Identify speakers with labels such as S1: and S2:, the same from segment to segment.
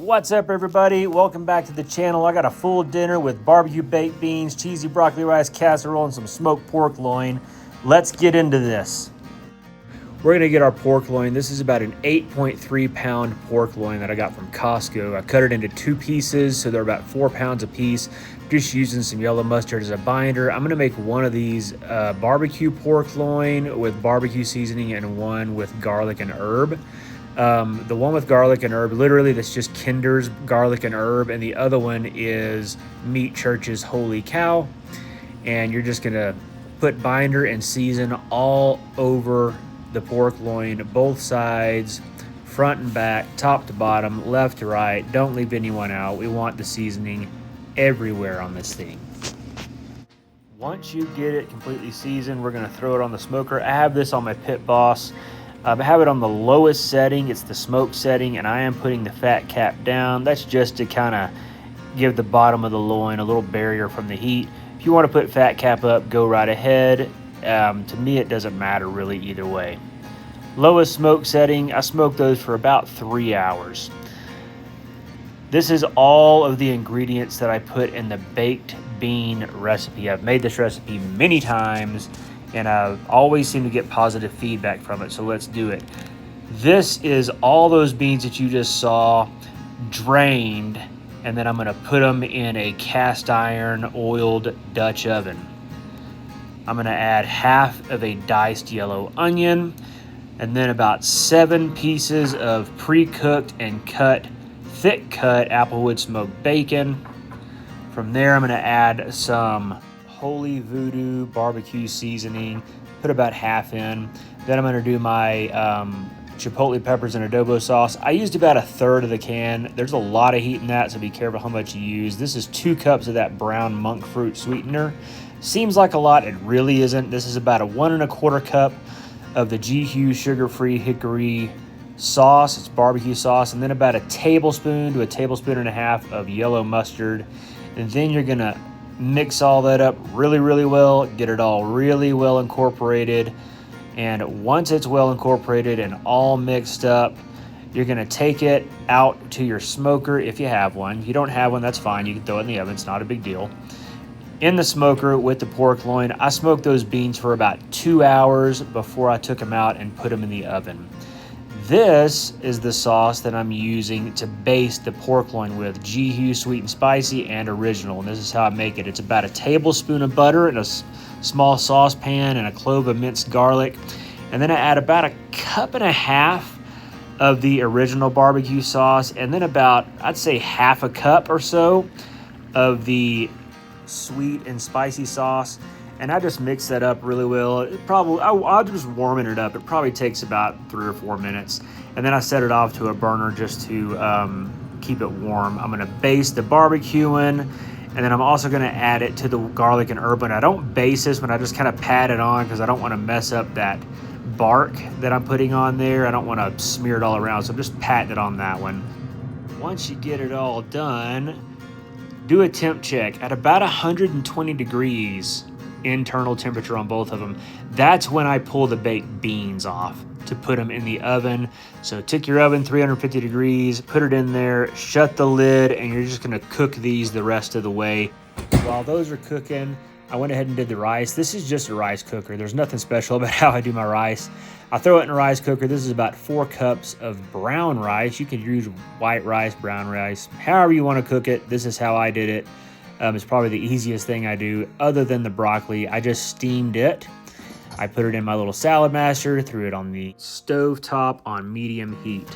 S1: What's up, everybody? Welcome back to the channel. I got a full dinner with barbecue baked beans, cheesy broccoli rice casserole, and some smoked pork loin. Let's get into this. We're gonna get our pork loin. This is about an 8.3 pound pork loin that I got from Costco. I cut it into 2 pieces, so they're about 4 pounds a piece. Just using some yellow mustard as a binder. I'm gonna make one of these barbecue pork loin with barbecue seasoning and one with garlic and herb. The one with garlic and herb, literally that's just Kinder's garlic and herb, and the other one is Meat Church's Holy Cow. And you're just gonna put binder and season all over the pork loin, both sides, front and back, top to bottom, left to right. Don't leave anyone out. We want the seasoning everywhere on this thing. Once you get it completely seasoned, we're gonna throw it on the smoker. I have this on my Pit Boss. I have it on the lowest setting. It's the smoke setting, and I am putting the fat cap down. That's just to kind of give the bottom of the loin a little barrier from the heat. If you want to put fat cap up, go right ahead. To me, it doesn't matter really either way. Lowest smoke setting, I smoke those for about 3 hours. This is all of the ingredients that I put in the baked bean recipe. I've made this recipe many times, and I always seem to get positive feedback from it, so let's do it. This is all those beans that you just saw drained, and then I'm gonna put them in a cast iron oiled Dutch oven. I'm gonna add half of a diced yellow onion, and then about 7 pieces of pre-cooked and cut, thick cut applewood smoked bacon. From there, I'm gonna add some Holy Voodoo barbecue seasoning, put about half in. Then I'm gonna do my chipotle peppers and adobo sauce. I used about 1/3 of the can. There's a lot of heat in that, so be careful how much you use. This is 2 cups of that brown monk fruit sweetener. Seems like a lot, it really isn't. This is about a 1 1/4 cup of the G-Hughes sugar-free hickory sauce. It's barbecue sauce, and then about a tablespoon to a tablespoon and a half of yellow mustard. And then you're gonna mix all that up really well, get it all really well incorporated. And once it's well incorporated and all mixed up, you're gonna take it out to your smoker if you have one. If you don't have one, that's fine. You can throw it in the oven, it's not a big deal. In the smoker with the pork loin, I smoked those beans for about 2 hours before I took them out and put them in the oven. This is the sauce that I'm using to baste the pork loin with, G-Hughes Sweet and Spicy and Original. And this is how I make it. It's about a tablespoon of butter in a small saucepan and a clove of minced garlic. And then I add about 1.5 cups of the original barbecue sauce, and then about, I'd say, 1/2 cup or so of the sweet and spicy sauce. And I just mix that up really well. I'll just warming it up. It probably takes about 3 or 4 minutes. And then I set it off to a burner just to keep it warm. I'm gonna baste the barbecue in, and then I'm also gonna add it to the garlic and herb. And I don't baste this, but I just kind of pat it on because I don't wanna mess up that bark that I'm putting on there. I don't wanna smear it all around, so I'm just patting it on that one. Once you get it all done, do a temp check at about 120 degrees. Internal temperature on both of them. That's when I pull the baked beans off to put them in the oven. So take your oven 350 degrees, put it in there, shut the lid, and you're just gonna cook these the rest of the way. While those are cooking, I went ahead and did the rice. This is just a rice cooker. There's nothing special about how I do my rice. I throw it in a rice cooker. This is about 4 cups of brown rice. You can use white rice, brown rice, however you wanna cook it. This is how I did it. It's probably the easiest thing I do other than the broccoli. I just steamed it. I put it in my little salad master, threw it on the stove top on medium heat.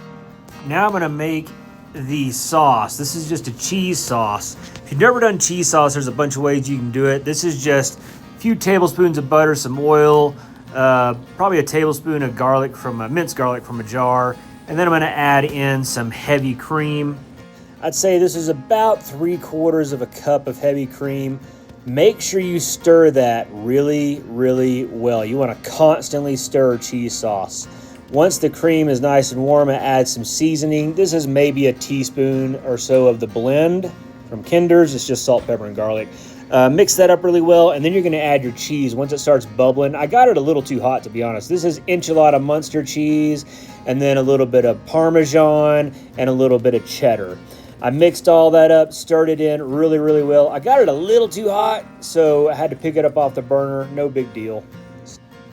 S1: Now I'm gonna make the sauce. This is just a cheese sauce. If you've never done cheese sauce, there's a bunch of ways you can do it. This is just a few tablespoons of butter, some oil, probably a tablespoon of garlic minced garlic from a jar. And then I'm gonna add in some heavy cream. I'd say this is about 3/4 of a cup of heavy cream. Make sure you stir that really well. You want to constantly stir cheese sauce. Once the cream is nice and warm, I add some seasoning. This is maybe a teaspoon or so of the blend from Kinder's. It's just salt, pepper, and garlic. Mix that up really well, and then you're gonna add your cheese once it starts bubbling. I got it a little too hot, to be honest. This is enchilada Munster cheese, and then a little bit of Parmesan and a little bit of cheddar. I mixed all that up, stirred it in really, really well. I got it a little too hot, so I had to pick it up off the burner. No big deal.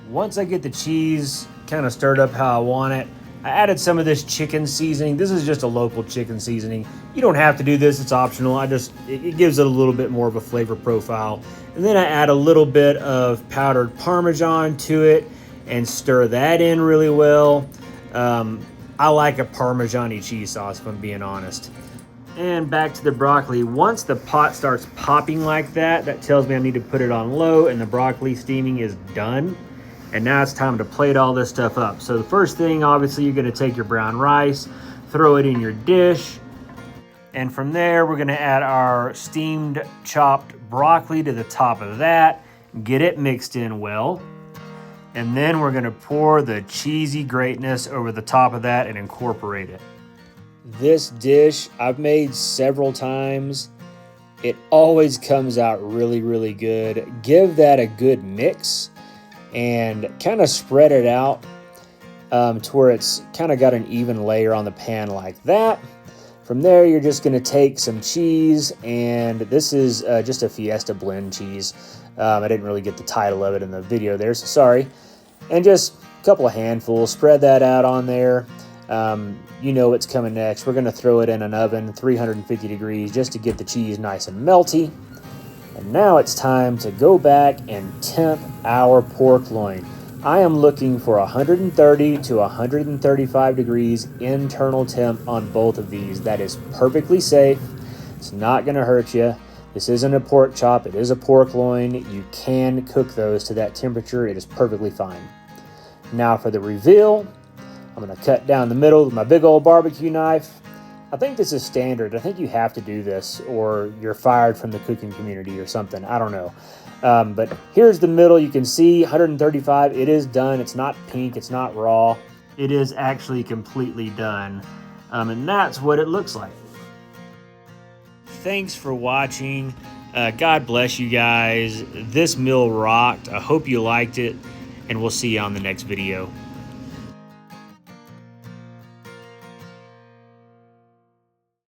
S1: Once I get the cheese kind of stirred up how I want it, I added some of this chicken seasoning. This is just a local chicken seasoning. You don't have to do this, it's optional. It gives it a little bit more of a flavor profile. And then I add a little bit of powdered Parmesan to it and stir that in really well. I like a Parmesan-y cheese sauce, if I'm being honest. And back to the broccoli. Once the pot starts popping like that, that tells me I need to put it on low and the broccoli steaming is done. And now it's time to plate all this stuff up. So the first thing, obviously, you're gonna take your brown rice, throw it in your dish. And from there, we're gonna add our steamed chopped broccoli to the top of that, get it mixed in well. And then we're gonna pour the cheesy greatness over the top of that and incorporate it. This dish I've made several times. It always comes out really, really good. Give that a good mix and kind of spread it out to where it's kind of got an even layer on the pan like that. From there, you're just gonna take some cheese, and this is just a Fiesta blend cheese. I didn't really get the title of it in the video there, so sorry. And just a couple of handfuls, spread that out on there. You know what's coming next. We're gonna throw it in an oven, 350 degrees, just to get the cheese nice and melty. And now it's time to go back and temp our pork loin. I am looking for 130 to 135 degrees internal temp on both of these. That is perfectly safe. It's not gonna hurt you. This isn't a pork chop, it is a pork loin. You can cook those to that temperature. It is perfectly fine. Now for the reveal, I'm gonna cut down the middle with my big old barbecue knife. I think this is standard. I think you have to do this or you're fired from the cooking community or something. I don't know. But here's the middle. You can see 135. It is done. It's not pink. It's not raw. It is actually completely done. And that's what it looks like. Thanks for watching. God bless you guys. This meal rocked. I hope you liked it, and we'll see you on the next video.